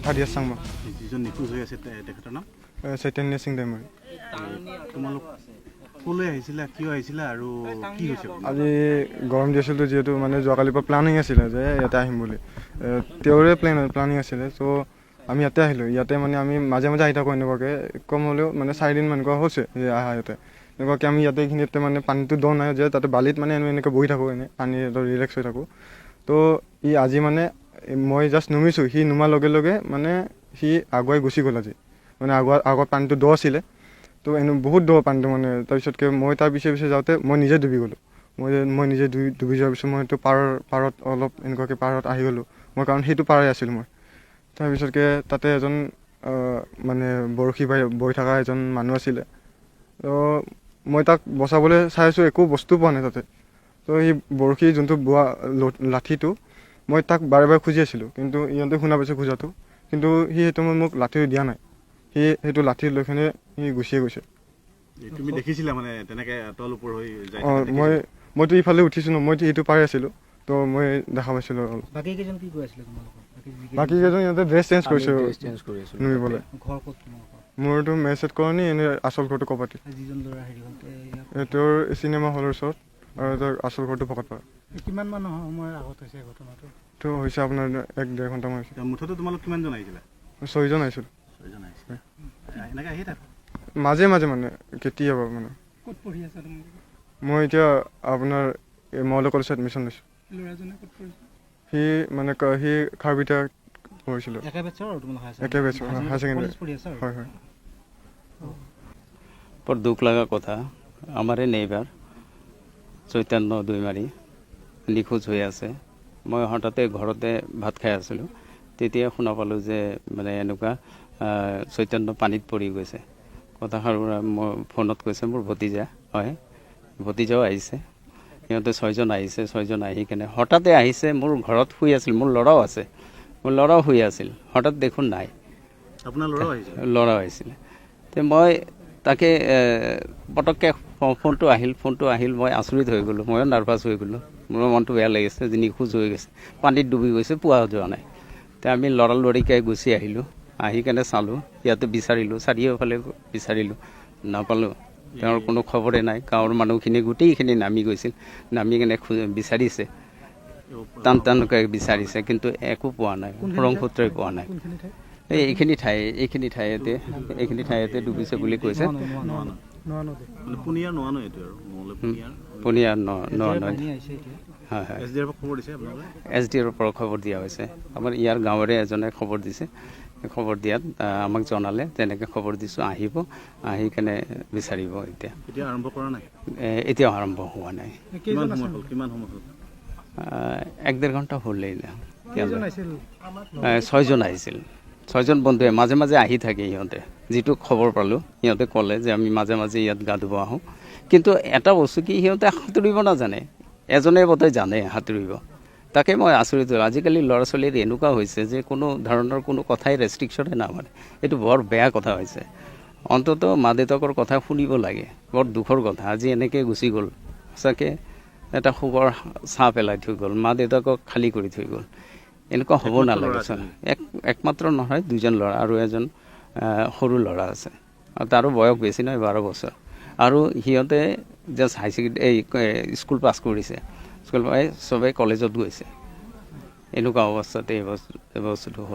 ফাদিয়া চাংমা যিজন নিখোজ হৈ আছে তেখেতৰ নাম চৈতন্য সিং ডাইমাৰী। তোমালোক ক'লৈ আহিছিলা, কিয় আহিছিলা আৰু কি হৈছে? আজি গৰম দি আছিলোঁ যিহেতু মানে যোৱাকালিৰ পৰা প্লানিং আছিলে যে ইয়াতে আহিম বুলি, তেওঁৰে প্লানিং আছিলে। চ' আমি ইয়াতে আহিলোঁ। ইয়াতে মানে আমি মাজে মাজে আহি থাকোঁ এনেকুৱাকৈ, কম হ'লেও মানে 4 দিন এনেকুৱা হৈছে যে আহা ইয়াতে এনেকুৱাকৈ আমি ইয়াতে এইখিনিতে মানে পানীটো দ নাই যে তাতে বালিত মানে এনেকৈ বহি থাকোঁ, এনেই পানী ৰিলেক্স হৈ থাকোঁ। তো ই আজি মানে মই জাষ্ট নুমিছোঁ, সি নুমাৰ লগে লগে মানে সি আগুৱাই গুচি গ'ল আজি। মানে আগত পানীটো দ আছিলে, তো বহুত দ পানীটো মানে। তাৰপিছতকৈ মই তাৰ পিছে পিছে যাওঁতে মই নিজে ডুবি গ'লোঁ। মই নিজে ডুবি যোৱাৰ পিছত মই সেইটো পাৰত অলপ এনেকুৱাকৈ পাৰত আহি গ'লোঁ মই, কাৰণ সেইটো পাৰতে আছিলোঁ মই। তাৰপিছতকৈ তাতে এজন মানে বৰশী বৈ থকা এজন মানুহ আছিলে। তো মই তাক বচাবলৈ চাইছোঁ, একো বস্তু পোৱা নাই তাতে। তো সেই বৰশী যোনটো বোৱা লাঠিটো মই তাক বাৰে বাৰে খুজি আছিলোঁ, কিন্তু ইহঁতে শুনা পাইছে খোজাটো, কিন্তু সি সেইটো মোক লাঠি দিয়া নাই। সি সেইটো লাঠি লৈ কিনে সি গুচিয়ে গৈছে। তুমি দেখিছিলা মানে তেনেকৈ তল ওপৰ হৈ যায়? মইতো ইফালে উঠিছোঁ ন, মইতো এইটো পাই আছিলোঁ, তো মই দেখা পাইছিলোঁ। বাকী কেইজন কি কৈ আছিলে তোমালোকৰ? বাকী কেইজন ইহঁতে ড্ৰেছ চেঞ্জ কৰিছে নুমিবলৈ। ঘৰ ক'ত তোমালোকৰ? মোৰতো মেছেজ কৰণি, এনেই আচল ঘৰটো কপাটি। যিজন ল'ৰা হেৰি হ'ল এইটোৰ চিনেমা হলৰ ওচৰত, আৰু তাৰ আচল ঘৰটো ভকতপাৰা। কিমান মান সময়ৰ আগত হৈছে ঘটনাটো? এইটো হৈছে আপোনাৰ 1-1.5 ঘণ্টামান হৈছে। মুঠতে তোমালোক কিমানজন আহিছিলা? 6 জন আহিছিলোঁ। 6 জন আহিছিলে। এনেকৈ আহি থাকোঁ মাজে মাজে মানে কেতিয়াবা মানে। ক'ত পঢ়ি আছা তুমি? মই এতিয়া আপোনাৰ মহলা কলেজত এডমিশ্যন লৈছোঁ। ল'ৰাজনে ক'ত পঢ়িছে? সি মানে সি খাৰবিটা পঢ়িছিলোঁ। একে বেটছৰ আৰু তোমালোক একে বেটছৰ, হায়াৰ ছেকেণ্ডেৰী। পঢ়ি আছা? হয় হয়। पर दुख लगा कथा हमारे नेबार चैतन्य दुईमारी निखोज হৈ আছে। মই হঠাতে ঘৰতে ভাত খাই আছিলোঁ, তেতিয়া শুনা পালোঁ যে মানে এনেকুৱা চৈতন্য পানীত পৰি গৈছে। কথাষাৰ মই ফোনত কৈছে মোৰ ভতিজা হয়, ভতিজাও আহিছে। সিহঁতে 6 জন আহিছে, 6 জন আহি কেনে হঠাতে আহিছে। মোৰ ঘৰত শুই আছিল, মোৰ ল'ৰাও আছে, মোৰ ল'ৰাও শুই আছিল। হঠাৎ দেখোন নাই। আপোনাৰ ল'ৰাও আহিছিল? ল'ৰাও আহিছিলে। তে মই তাকে পটককৈ ফোনটো আহিল, মই আচৰিত হৈ গ'লোঁ, ময়ো নাৰ্ভাছ হৈ গ'লোঁ। মোৰ মনটো বেয়া লাগিছে যে নিখোজ হৈ গৈছে, পানীত ডুবি গৈছে, পোৱা যোৱা নাই। তে আমি লৰালৰিকৈ গুচি আহিলোঁ, আহি কেনে চালোঁ, ইয়াতে বিচাৰিলোঁ, চাৰিওফালে বিচাৰিলোঁ, নাপালোঁ। তেওঁৰ কোনো খবৰে নাই। গাঁৱৰ মানুহখিনি গোটেইখিনি নামি গৈছিল, নামি কেনে বিচাৰিছে, টানকৈ বিচাৰিছে, কিন্তু একো পোৱা নাই, সুৰংসূত্ৰই পোৱা নাই। এইখিনি ঠাইতে ডুবিছে বুলি কৈছে। পুনিয়াৰ নোৱা এইটো আৰু পুনিয়াৰ হয় হয়। SDR পৰা খবৰ দিয়া হৈছে। আমাৰ ইয়াৰ গাঁৱৰে এজনে খবৰ দিছে, খবৰ দিয়াত আমাক জনালে, তেনেকৈ খবৰ দিছোঁ, আহিব, আহি কেনে বিচাৰিব। এতিয়া আৰম্ভ কৰা নাই? এতিয়াও আৰম্ভ হোৱা নাই। কিমান সময় হ'ল? 1-1.5 ঘণ্টা হ'লেই না। 6 জন আহিছিল। 6 জন বন্ধুৱে মাজে মাজে আহি থাকে। সিহঁতে যিটো খবৰ পালোঁ, সিহঁতে ক'লে যে আমি মাজে মাজে ইয়াত গা ধুব আহোঁ। কিন্তু এটা বস্তু কি, সিহঁতে সাঁতুৰিব নাজানে। এজনে বোধহয় জানে সাঁতুৰিব। তাকে মই আচৰিত হ'লোঁ। আজিকালি ল'ৰা ছোৱালীৰ এনেকুৱা হৈছে যে কোনো ধৰণৰ কোনো কথাই ৰেষ্ট্ৰিকশ্যনে নামানে। এইটো বৰ বেয়া কথা হৈছে। অন্তত মা দেউতাকৰ কথা শুনিব লাগে। বৰ দুখৰ কথা, আজি এনেকৈ গুচি গ'ল। সঁচাকৈ এটা শোকৰ ছাঁ পেলাই থৈ গ'ল, মা দেউতাকক খালী কৰি থৈ গ'ল। এনেকুৱা হ'ব নালাগে। একমাত্ৰ নহয়, 2জন ল'ৰা আৰু এজন সৰু ল'ৰা আছে। তাৰো বয়স বেছি নহয়, 12 বছৰ। আৰু সিহঁতে জাষ্ট হাই ছেকেণ্ডেৰী স্কুল পাছ কৰিছে, স্কুল পাই চবেই কলেজত গৈছে। এনেকুৱা অৱস্থাতে এই বস্তুটো হ'ল।